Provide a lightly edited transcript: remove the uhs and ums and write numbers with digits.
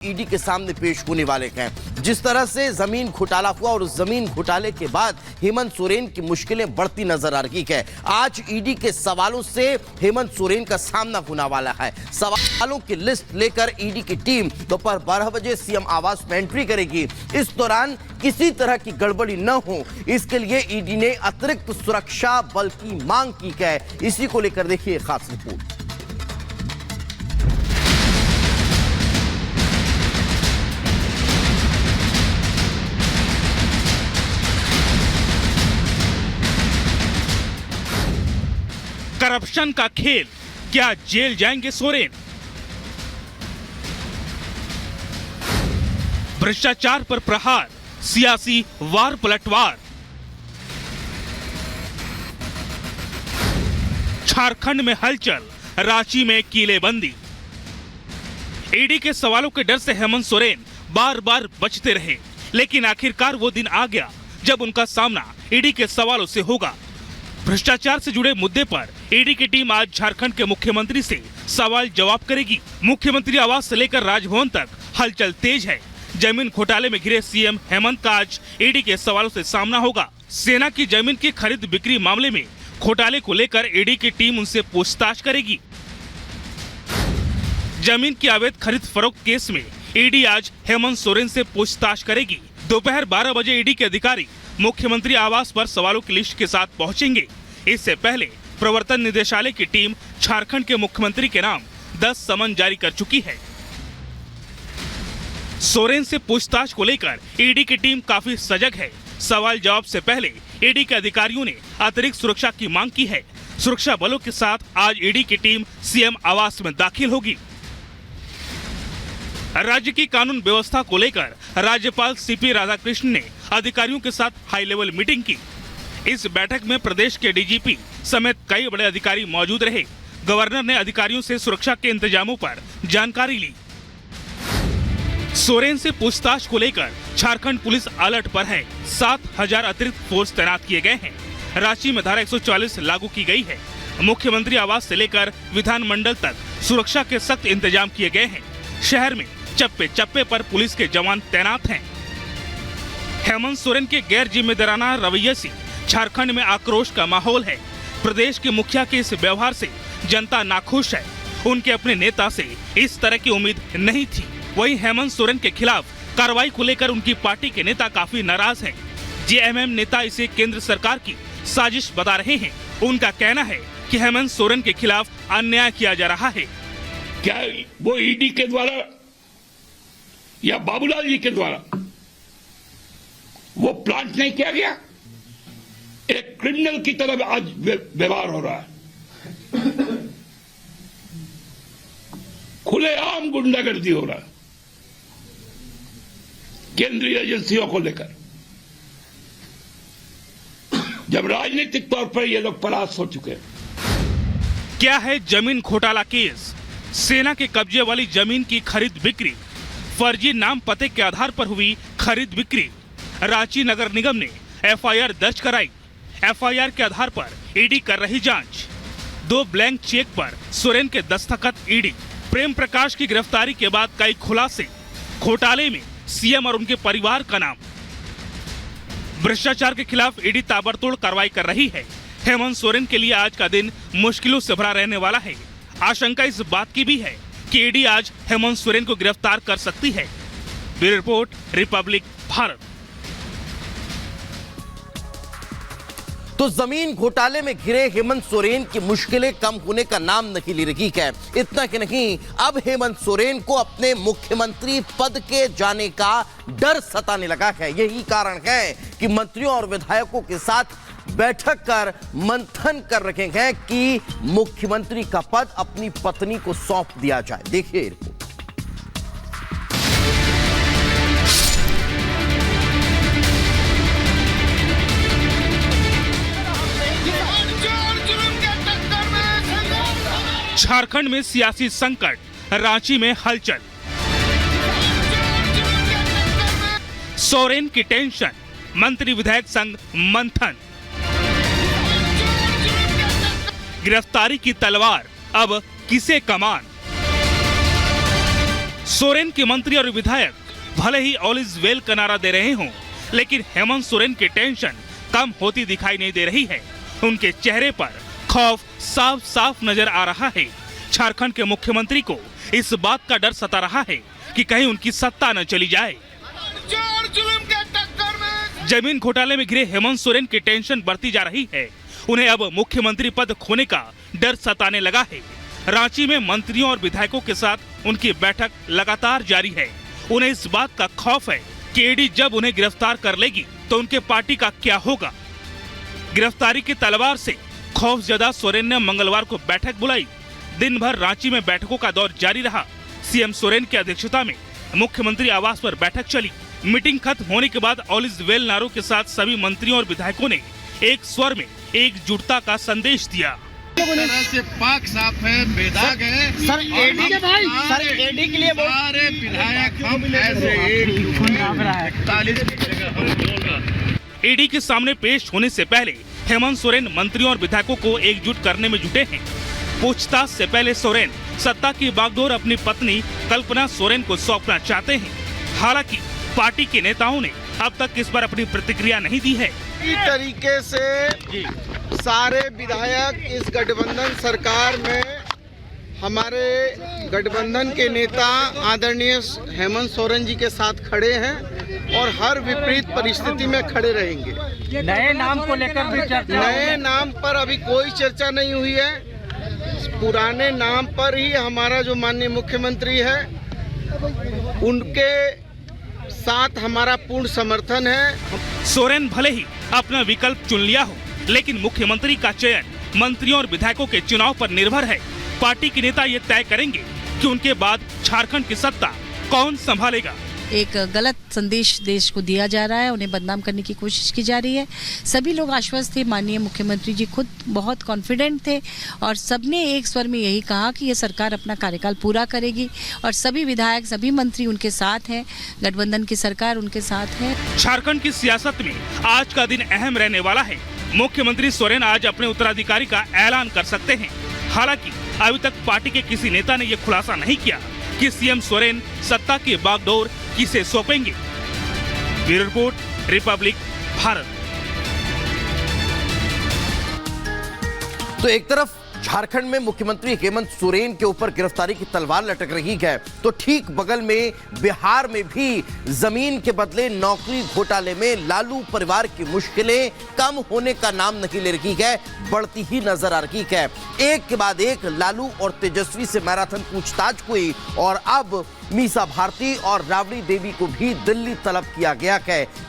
ED के सामने पेश होने वाले हैं। जिस तरह से जमीन घोटाला हुआ और उस जमीन घोटाले के बाद हेमंत सोरेन की मुश्किलें बढ़ती नजर आ रही है। आज ईडी के सवालों से हेमंत सोरेन का सामना होने वाला है। सवालों की लिस्ट लेकर ईडी की टीम दोपहर 12 बजे सीएम आवास में एंट्री करेगी। इस दौरान किसी तरह की गड़बड़ी न हो, इसके लिए ईडी ने अतिरिक्त सुरक्षा बल की मांग की है। इसी को लेकर देखिए खास रिपोर्ट। करप्शन का खेल, क्या जेल जाएंगे सोरेन? भ्रष्टाचार पर प्रहार, सियासी वार पलटवार। झारखंड में हलचल, रांची में कीलेबंदी। ईडी के सवालों के डर से हेमंत सोरेन बार बार बचते रहे, लेकिन आखिरकार वो दिन आ गया जब उनका सामना ईडी के सवालों से होगा। भ्रष्टाचार से जुड़े मुद्दे पर ईडी की टीम आज झारखंड के मुख्यमंत्री से सवाल जवाब करेगी। मुख्यमंत्री आवास से लेकर राजभवन तक हलचल तेज है। जमीन घोटाले में घिरे सीएम हेमंत का आज ईडी के सवालों से सामना होगा। सेना की जमीन की खरीद बिक्री मामले में घोटाले को लेकर ईडी की टीम उनसे पूछताछ करेगी। जमीन की अवैध खरीद फरोख्त केस में ईडी आज हेमंत सोरेन से पूछताछ करेगी। दोपहर 12 बजे ईडी के अधिकारी मुख्यमंत्री आवास पर सवालों की लिस्ट के साथ पहुंचेंगे। इससे पहले प्रवर्तन निदेशालय की टीम झारखंड के मुख्यमंत्री के नाम 10 समन जारी कर चुकी है। सोरेन से पूछताछ को लेकर ईडी की टीम काफी सजग है। सवाल जवाब से पहले ईडी के अधिकारियों ने अतिरिक्त सुरक्षा की मांग की है। सुरक्षा बलों के साथ आज ईडी की टीम सीएम आवास में दाखिल होगी। राज्य की कानून व्यवस्था को लेकर राज्यपाल सीपी राधाकृष्णन ने अधिकारियों के साथ हाई लेवल मीटिंग की। इस बैठक में प्रदेश के डीजीपी समेत कई बड़े अधिकारी मौजूद रहे। गवर्नर ने अधिकारियों से सुरक्षा के इंतजामों पर जानकारी ली। सोरेन से पूछताछ को लेकर झारखंड पुलिस अलर्ट पर है। 7,000 अतिरिक्त फोर्स तैनात किए गए हैं। रांची में धारा 144 लागू की गई है। मुख्यमंत्री आवास से लेकर विधानमंडल तक सुरक्षा के सख्त इंतजाम किए गए हैं। शहर में चप्पे चप्पे पर पुलिस के जवान तैनात हैं। हेमंत सोरेन के गैर जिम्मेदाराना रवैये से झारखंड में आक्रोश का माहौल है। प्रदेश के मुखिया के इस व्यवहार से जनता नाखुश है। उनके अपने नेता से इस तरह की उम्मीद नहीं थी। वहीं हेमंत सोरेन के खिलाफ कार्रवाई को लेकर उनकी पार्टी के नेता काफी नाराज हैं। जेएमएम नेता इसे केंद्र सरकार की साजिश बता रहे हैं। उनका कहना है कि हेमंत सोरेन के खिलाफ अन्याय किया जा रहा है। क्या वो ईडी के द्वारा या बाबूलाल जी के द्वारा वो प्लांट नहीं किया गया? एक क्रिमिनल की तरह आज व्यवहार हो रहा है। खुलेआम गुंडागर्दी हो रहा है केंद्रीय एजेंसियों को लेकर। जब राजनीतिक तौर पर ये लोग परास्त हो चुके हैं। क्या है जमीन घोटाला केस? सेना के कब्जे वाली जमीन की खरीद बिक्री, फर्जी नाम पते के आधार पर हुई खरीद बिक्री। रांची नगर निगम ने एफआईआर दर्ज कराई। एफआईआर के आधार पर ईडी कर रही जांच। 2 ब्लैंक चेक पर सोरेन के दस्तखत ईडी। प्रेम प्रकाश की गिरफ्तारी के बाद कई खुलासे। घोटाले में सीएम और उनके परिवार का नाम। भ्रष्टाचार के खिलाफ ईडी ताबड़तोड़ कार्रवाई कर रही है। हेमंत सोरेन के लिए आज का दिन मुश्किलों से भरा रहने वाला है। आशंका इस बात की भी है कि ईडी आज हेमंत सोरेन को गिरफ्तार कर सकती है। Bureau report, Republic Bharat. तो जमीन घोटाले में घिरे हेमंत सोरेन की मुश्किलें कम होने का नाम नहीं ले रही है। इतना कि नहीं, अब हेमंत सोरेन को अपने मुख्यमंत्री पद के जाने का डर सताने लगा है। यही कारण है कि मंत्रियों और विधायकों के साथ बैठक कर मंथन कर रखे हैं कि मुख्यमंत्री का पद अपनी पत्नी को सौंप दिया जाए। देखिए रिपोर्ट। झारखंड में सियासी संकट, रांची में हलचल। सोरेन की टेंशन, मंत्री विधायक संग मंथन। गिरफ्तारी की तलवार अब किसे कमान? सोरेन के मंत्री और विधायक भले ही ऑल इज वेल का नारा दे रहे हों, लेकिन हेमंत सोरेन की टेंशन कम होती दिखाई नहीं दे रही है। उनके चेहरे पर खौफ साफ साफ नजर आ रहा है। झारखंड के मुख्यमंत्री को इस बात का डर सता रहा है कि कहीं उनकी सत्ता न चली जाए। जमीन घोटाले में घिरे हेमंत सोरेन की टेंशन बढ़ती जा रही है। उन्हें अब मुख्यमंत्री पद खोने का डर सताने लगा है। रांची में मंत्रियों और विधायकों के साथ उनकी बैठक लगातार जारी है। उन्हें इस बात का खौफ है कि ईडी जब उन्हें गिरफ्तार कर लेगी तो उनके पार्टी का क्या होगा। गिरफ्तारी की तलवार से खौफजदा सोरेन ने मंगलवार को बैठक बुलाई। दिन भर रांची में बैठकों का दौर जारी रहा। सीएम सोरेन की अध्यक्षता में मुख्यमंत्री आवास पर बैठक चली। मीटिंग खत्म होने के बाद ऑल इज वेल नारों के साथ सभी मंत्रियों और विधायकों ने एक स्वर में एकजुटता का संदेश दिया। तरह से पाक साफ है, बेदाग है। सर एडी के भाई, सर एडी के लिए सारे विधायक हम ऐसे एक 41 की जगह हम बोल रहे। ईडी के सामने पेश होने से पहले हेमंत सोरेन मंत्रियों और विधायकों को एकजुट करने में जुटे हैं। पूछताछ से पहले सोरेन सत्ता की बागडोर अपनी पत्नी कल्पना सोरेन को सौंपना चाहते हैं। हालांकि पार्टी के नेताओं ने अब तक इस पर अपनी प्रतिक्रिया नहीं दी है। इस तरीके से सारे विधायक इस गठबंधन सरकार में हमारे गठबंधन के नेता आदरणीय हेमंत सोरेन जी के साथ खड़े हैं और हर विपरीत परिस्थिति में खड़े रहेंगे। नए नाम को लेकर भी चर्चा, नए नाम पर अभी कोई चर्चा नहीं हुई है। पुराने नाम पर ही हमारा जो माननीय मुख्यमंत्री है उनके साथ हमारा पूर्ण समर्थन है। सोरेन भले ही अपना विकल्प चुन लिया हो, लेकिन मुख्यमंत्री का चयन मंत्रियों और विधायकों के चुनाव पर निर्भर है। पार्टी के नेता ये तय करेंगे कि उनके बाद झारखंड की सत्ता कौन संभालेगा। एक गलत संदेश देश को दिया जा रहा है, उन्हें बदनाम करने की कोशिश की जा रही है। सभी लोग आश्वस्त थे, माननीय मुख्यमंत्री जी खुद बहुत कॉन्फिडेंट थे और सबने एक स्वर में यही कहा कि ये सरकार अपना कार्यकाल पूरा करेगी और सभी विधायक सभी मंत्री उनके साथ हैं, गठबंधन की सरकार उनके साथ है। झारखंड की सियासत में आज का दिन अहम रहने वाला है। मुख्यमंत्री सोरेन आज अपने उत्तराधिकारी का ऐलान कर सकते हैं। हालांकि अभी तक पार्टी के किसी नेता ने यह खुलासा नहीं किया कि सीएम सोरेन सत्ता की बागडोर किसे सौंपेंगे। Bureau report, Republic Bharat. तो एक तरफ झारखंड में मुख्यमंत्री हेमंत सोरेन के ऊपर गिरफ्तारी की तलवार लटक रही है, तो ठीक बगल में बिहार में भी जमीन के बदले नौकरी घोटाले में लालू परिवार की मुश्किलें कम होने का नाम नहीं ले रही है, बढ़ती ही नजर आ रही है। एक के बाद एक लालू और तेजस्वी से मैराथन पूछताछ हुई और अब मीसा भारती और राबड़ी देवी को भी दिल्ली तलब किया गया है।